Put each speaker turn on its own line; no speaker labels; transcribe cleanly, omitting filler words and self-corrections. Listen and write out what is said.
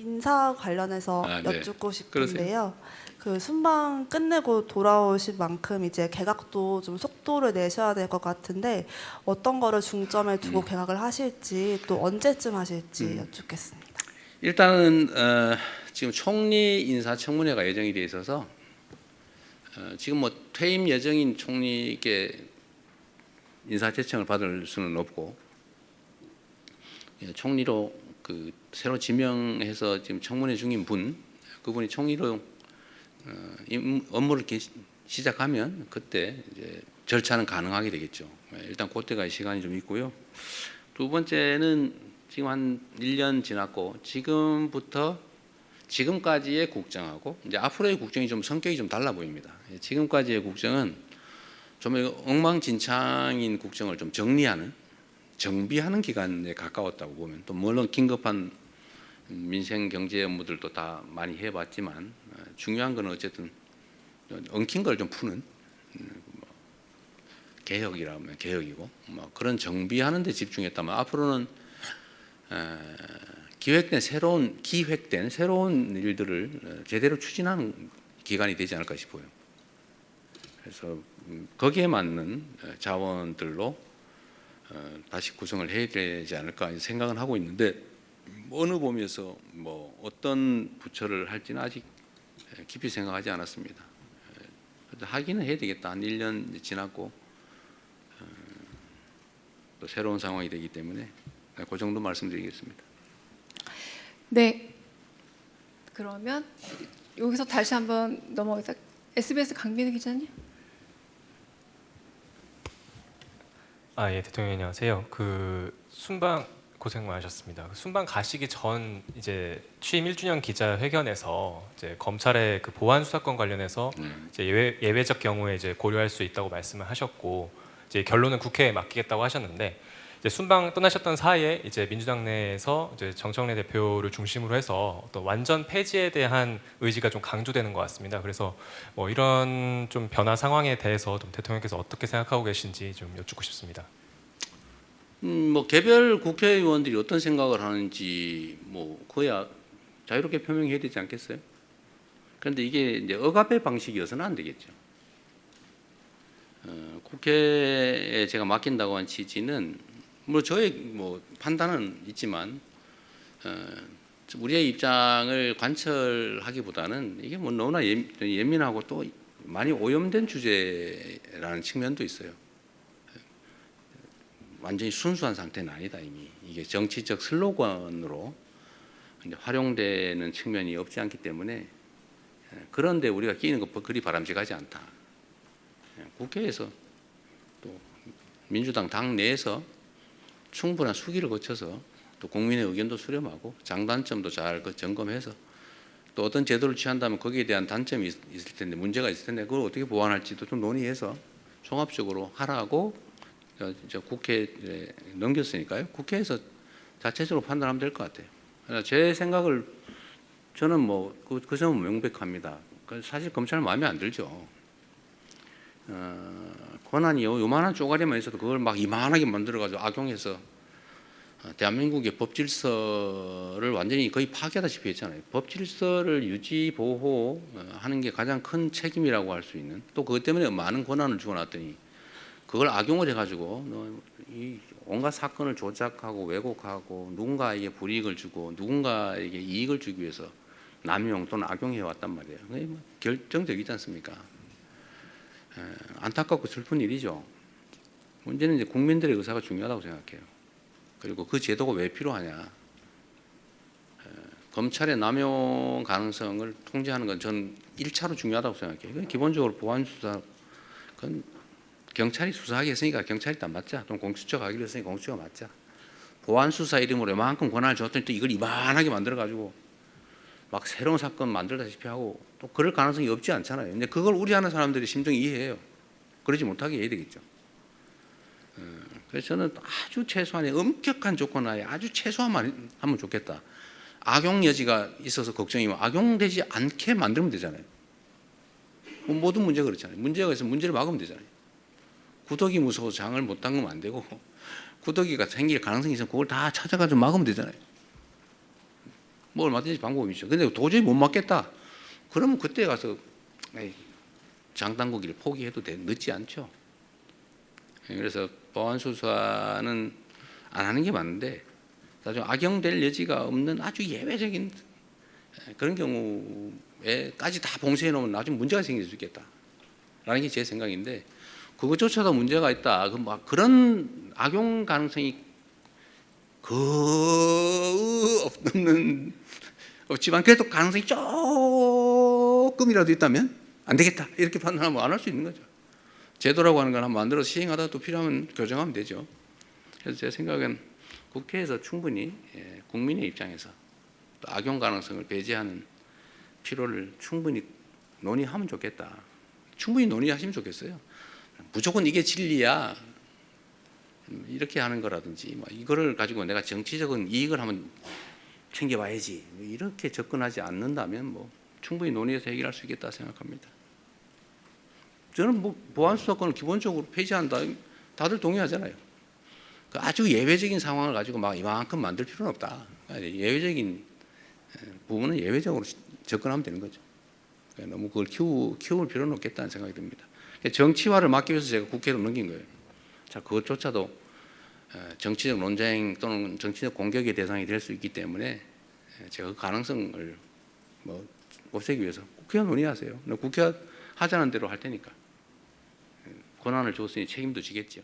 인사 관련해서
네.
여쭙고
그러세요.
싶은데요. 그 순방 끝내고 돌아오신 만큼 이제 개각도 좀 속도를 내셔야 될 것 같은데 어떤 거를 중점에 두고 개각을 하실지 또 언제쯤 하실지 여쭙겠습니다.
일단은 지금 총리 인사청문회가 예정이 돼 있어서 지금 뭐 퇴임 예정인 총리께 인사제청을 받을 수는 없고 총리로 그 새로 지명해서 지금 청문회 중인 그분이 총리로 업무를 시작하면 그때 이제 절차는 가능하게 되겠죠. 일단 그때가 시간이 좀 있고요. 두 번째는 지금 한 1년 지났고 지금까지의 국정하고 이제 앞으로의 국정이 좀 성격이 좀 달라 보입니다. 지금까지의 국정은 좀 엉망진창인 국정을 좀 정비하는 기간에 가까웠다고 보면, 또 물론 긴급한 민생 경제 업무들도 다 많이 해봤지만 중요한 건 어쨌든 엉킨 걸 좀 푸는 개혁이라면 개혁이고 그런 정비하는 데 집중했다면 앞으로는 기획된 새로운 일들을 제대로 추진하는 기간이 되지 않을까 싶어요. 그래서 거기에 맞는 자원들로 다시 구성을 해야 되지 않을까 생각은 하고 있는데 어느 범위에서 뭐 어떤 부처를 할지는 아직 깊이 생각하지 않았습니다. 하기는 해야 되겠다. 한 1년 지났고 또 새로운 상황이 되기 때문에 그 정도 말씀드리겠습니다.
네. 그러면 여기서 다시 한번 넘어가서 SBS 강민우 기자님.
예, 대통령 안녕하세요. 그 순방 고생 많으셨습니다. 순방 가시기 전 이제 취임 1주년 기자회견에서 이제 검찰의 그 보안 수사권 관련해서 이제 예외적 경우에 이제 고려할 수 있다고 말씀을 하셨고 이제 결론은 국회에 맡기겠다고 하셨는데 이제 순방 떠나셨던 사이에 이제 민주당 내에서 이제 정청래 대표를 중심으로 해서 어떤 완전 폐지에 대한 의지가 좀 강조되는 것 같습니다. 그래서 뭐 이런 좀 변화 상황에 대해서 좀 대통령께서 어떻게 생각하고 계신지 좀 여쭙고 싶습니다.
뭐 개별 국회의원들이 어떤 생각을 하는지 뭐 그야 자유롭게 표명해야 되지 않겠어요? 그런데 이게 이제 억압의 방식이어서는 안 되겠죠. 국회에 제가 맡긴다고 한 취지는 뭐 저의 뭐 판단은 있지만 우리의 입장을 관철하기보다는 이게 뭐 너무나 예민하고 또 많이 오염된 주제라는 측면도 있어요. 완전히 순수한 상태는 아니다. 이미 이게 정치적 슬로건으로 이제 활용되는 측면이 없지 않기 때문에 그런데 우리가 끼는 것 그리 바람직하지 않다. 국회에서 또 민주당 당 내에서 충분한 수기를 거쳐서 또 국민의 의견도 수렴하고 장단점도 잘 점검해서 또 어떤 제도를 취한다면 거기에 대한 단점이 있을 텐데 문제가 있을 텐데 그걸 어떻게 보완할지도 좀 논의해서 종합적으로 하라고 국회에 넘겼으니까요. 국회에서 자체적으로 판단하면 될 것 같아요. 제 생각을 저는 뭐 그 점은 명백합니다. 사실 검찰은 마음에 안 들죠. 권한이 요만한 쪼가리만 있어도 그걸 막 이만하게 만들어가지고 악용해서 대한민국의 법 질서를 완전히 거의 파괴하다시피 했잖아요. 법 질서를 유지 보호하는 게 가장 큰 책임이라고 할 수 있는, 또 그것 때문에 많은 권한을 주고 놨더니 그걸 악용을 해가지고 이 온갖 사건을 조작하고 왜곡하고 누군가에게 불이익을 주고 누군가에게 이익을 주기 위해서 남용 또는 악용해 왔단 말이에요. 결정적이지 않습니까? 안타깝고 슬픈 일이죠. 문제는 이제 국민들의 의사가 중요하다고 생각해요. 그리고 그 제도가 왜 필요하냐? 검찰의 남용 가능성을 통제하는 건 저는 1차로 중요하다고 생각해요. 기본적으로 보안 수사, 그건 경찰이 수사하기 했으니까 경찰이 다 맞자. 또 공수처가 하기로 했으니까 공수처가 맞자. 보안 수사 이름으로 이만큼 권한을 줬더니 또 이걸 이만하게 만들어가지고 막 새로운 사건 만들다시피 하고 또 그럴 가능성이 없지 않잖아요. 근데 그걸 우려하는 사람들이 심정이 이해해요. 그러지 못하게 해야 되겠죠. 그래서 저는 아주 최소한의 엄격한 조건 하에 아주 최소한만 하면 좋겠다. 악용 여지가 있어서 걱정이면 악용되지 않게 만들면 되잖아요. 모든 문제가 그렇잖아요. 문제가 있으면 문제를 막으면 되잖아요. 구더기 무서워서 장을 못 담그면 안 되고 구더기가 생길 가능성이 있으면 그걸 다 찾아가지고 막으면 되잖아요. 뭐 얼마든지 방법이 있죠. 근데 도저히 못 막겠다. 그러면 그때 가서 장당국기를 포기해도 늦지 않죠. 그래서 보안수 수사는 안 하는 게 맞는데 나중에 악용될 여지가 없는 아주 예외적인 그런 경우에까지 다 봉쇄해 놓으면 나중에 문제가 생길 수 있겠다라는 게 제 생각인데 그것조차도 문제가 있다. 막 그런 악용 가능성이 없지만 그래도 가능성이 조금이라도 있다면 안 되겠다 이렇게 판단하면 안 할 수 있는 거죠. 제도라고 하는 걸 한번 만들어서 시행하다 또 필요하면 교정하면 되죠. 그래서 제 생각은 국회에서 충분히 국민의 입장에서 또 악용 가능성을 배제하는 필요를 충분히 논의하면 좋겠다. 충분히 논의하시면 좋겠어요. 무조건 이게 진리야 이렇게 하는 거라든지 이거를 가지고 내가 정치적인 이익을 한번 챙겨봐야지 이렇게 접근하지 않는다면 충분히 논의해서 해결할 수 있겠다 생각합니다. 저는 보안수사권을 기본적으로 폐지한다 다들 동의하잖아요. 아주 예외적인 상황을 가지고 막 이만큼 만들 필요는 없다. 예외적인 부분은 예외적으로 접근하면 되는 거죠. 너무 그걸 키울 필요는 없겠다는 생각이 듭니다. 정치화를 막기 위해서 제가 국회로 넘긴 거예요. 자, 그것조차도 정치적 논쟁 또는 정치적 공격의 대상이 될 수 있기 때문에 제가 그 가능성을 없애기 위해서 국회가 논의하세요. 국회가 하자는 대로 할 테니까 권한을 줬으니 책임도 지겠죠.